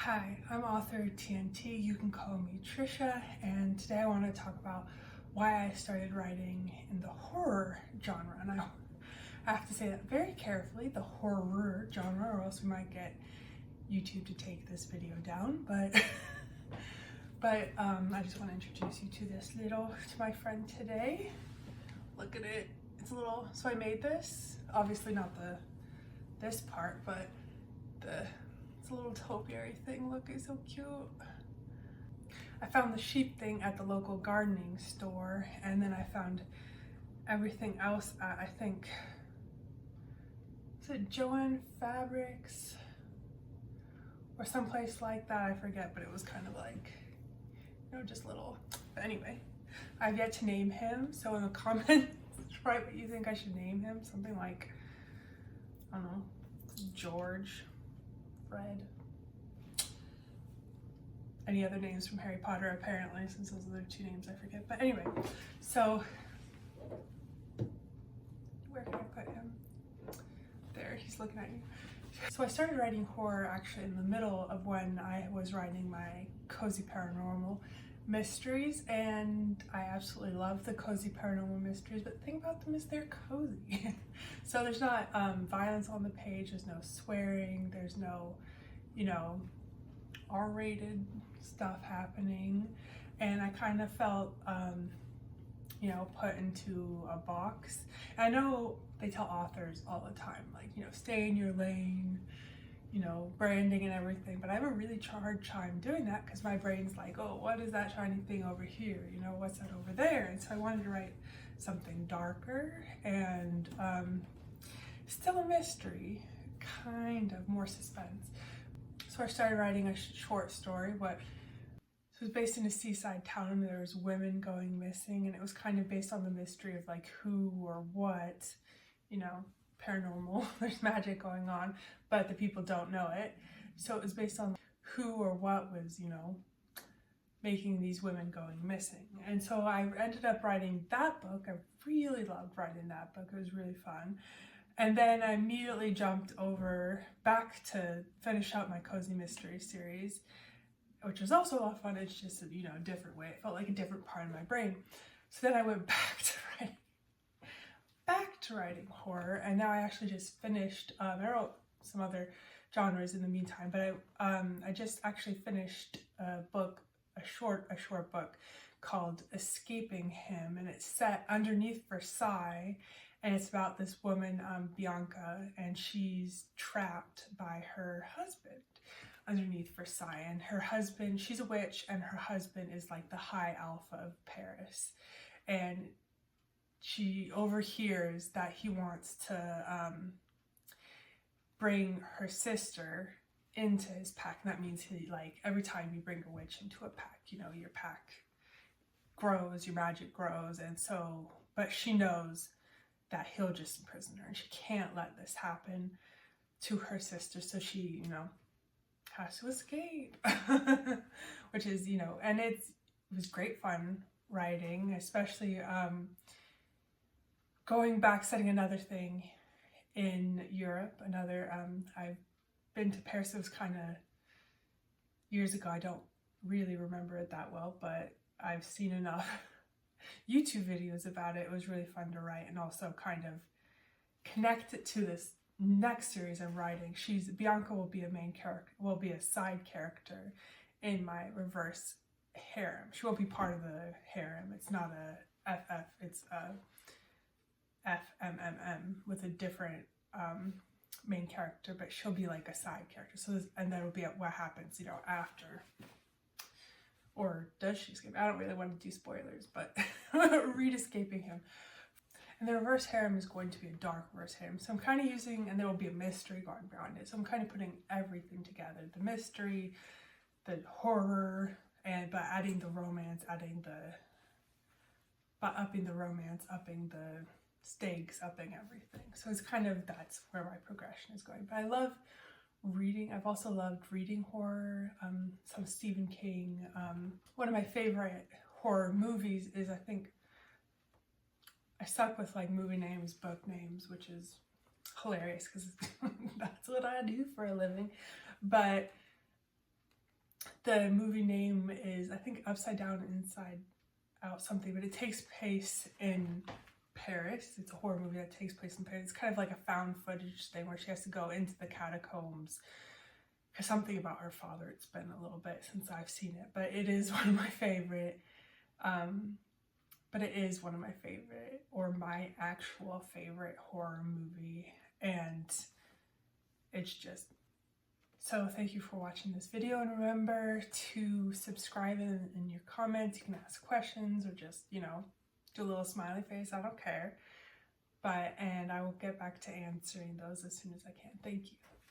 Hi, I'm author TNT. You can call me Trisha, and today I want to talk about why I started writing in the horror genre. And I have to say that very carefully, the horror genre, or else we might get YouTube to take this video down. But I just want to introduce you to my friend today. Look at it. It's a little. So I made this. Obviously not this part, but it's a little topiary thing. Look, it's so cute. I found the sheep thing at the local gardening store, and then I found everything else at, I think, is it Joann Fabrics or someplace like that? I forget, but it was kind of like, just little. But anyway, I've yet to name him, so in the comments, write what you think I should name him. Something like, I don't know, George, Fred. Any other names from Harry Potter, apparently, since those are the two names I forget. But anyway, so where can I put him? There, he's looking at you. So I started writing horror actually in the middle of when I was writing my cozy paranormal mysteries, and I absolutely love the cozy paranormal mysteries, but the thing about them is they're cozy. So there's not violence on the page, there's no swearing, there's no, R-rated stuff happening, and I kind of felt put into a box. And I know they tell authors all the time, like, stay in your lane, branding and everything, but I have a really hard time doing that because my brain's like, oh, what is that shiny thing over here, what's that over there? And so I wanted to write something darker and still a mystery, kind of more suspense. So I started writing a short story. So it was based in a seaside town, and there was women going missing, and it was kind of based on the mystery of like who or what, paranormal, there's magic going on, but the people don't know it. So it was based on who or what was, making these women going missing. And so I ended up writing that book. I really loved writing that book. It was really fun. And then I immediately jumped over back to finish out my cozy mystery series, which was also a lot of fun. It's just a different way. It felt like a different part of my brain. So then I went back to writing horror, and now I actually just finished. I wrote some other genres in the meantime, but I just actually finished a short book called Escaping Him, and it's set underneath Versailles, and it's about this woman, Bianca, and she's trapped by her husband underneath Versailles. And her husband, she's a witch, and her husband is like the high alpha of Paris. And she overhears that he wants to bring her sister into his pack. And that means every time you bring a witch into a pack, your pack grows, your magic grows. And so, but she knows that he'll just imprison her, and she can't let this happen to her sister. So she, has to escape, which is, and it was great fun writing, especially going back, setting another thing in Europe. I've been to Paris. It was kind of years ago. I don't really remember it that well, but I've seen enough YouTube videos about it. It was really fun to write, and also kind of connect it to this next series I'm writing. Bianca will be a side character in my reverse harem. She won't be part of the harem. It's not a FF, it's a FMMM with a different main character, but she'll be like a side character. So and that'll be what happens, after. Or does she escape? I don't really want to do spoilers, but read Escaping Him. And the reverse harem is going to be a dark reverse harem. So I'm kind of and there will be a mystery going beyond it. So I'm kind of putting everything together. The mystery, the horror, but adding the romance, upping the romance, upping the stakes, upping everything. So it's that's where my progression is going. But I love reading. I've also loved reading horror, some Stephen King. One of my favorite horror movies is, I think, I stuck with movie names, book names, which is hilarious because that's what I do for a living. But the movie name is, I think, Upside Down, Inside Out something, but it takes place in Paris. It's a horror movie that takes place in Paris. It's kind of like a found footage thing where she has to go into the catacombs. Because something about her father, it's been a little bit since I've seen it, but it is one of my favorite. But it is one of my favorite, or my actual favorite horror movie, and it's just, so thank you for watching this video, and remember to subscribe in your comments. You can ask questions or just, you know, do a little smiley face, I don't care. And I will get back to answering those as soon as I can. Thank you.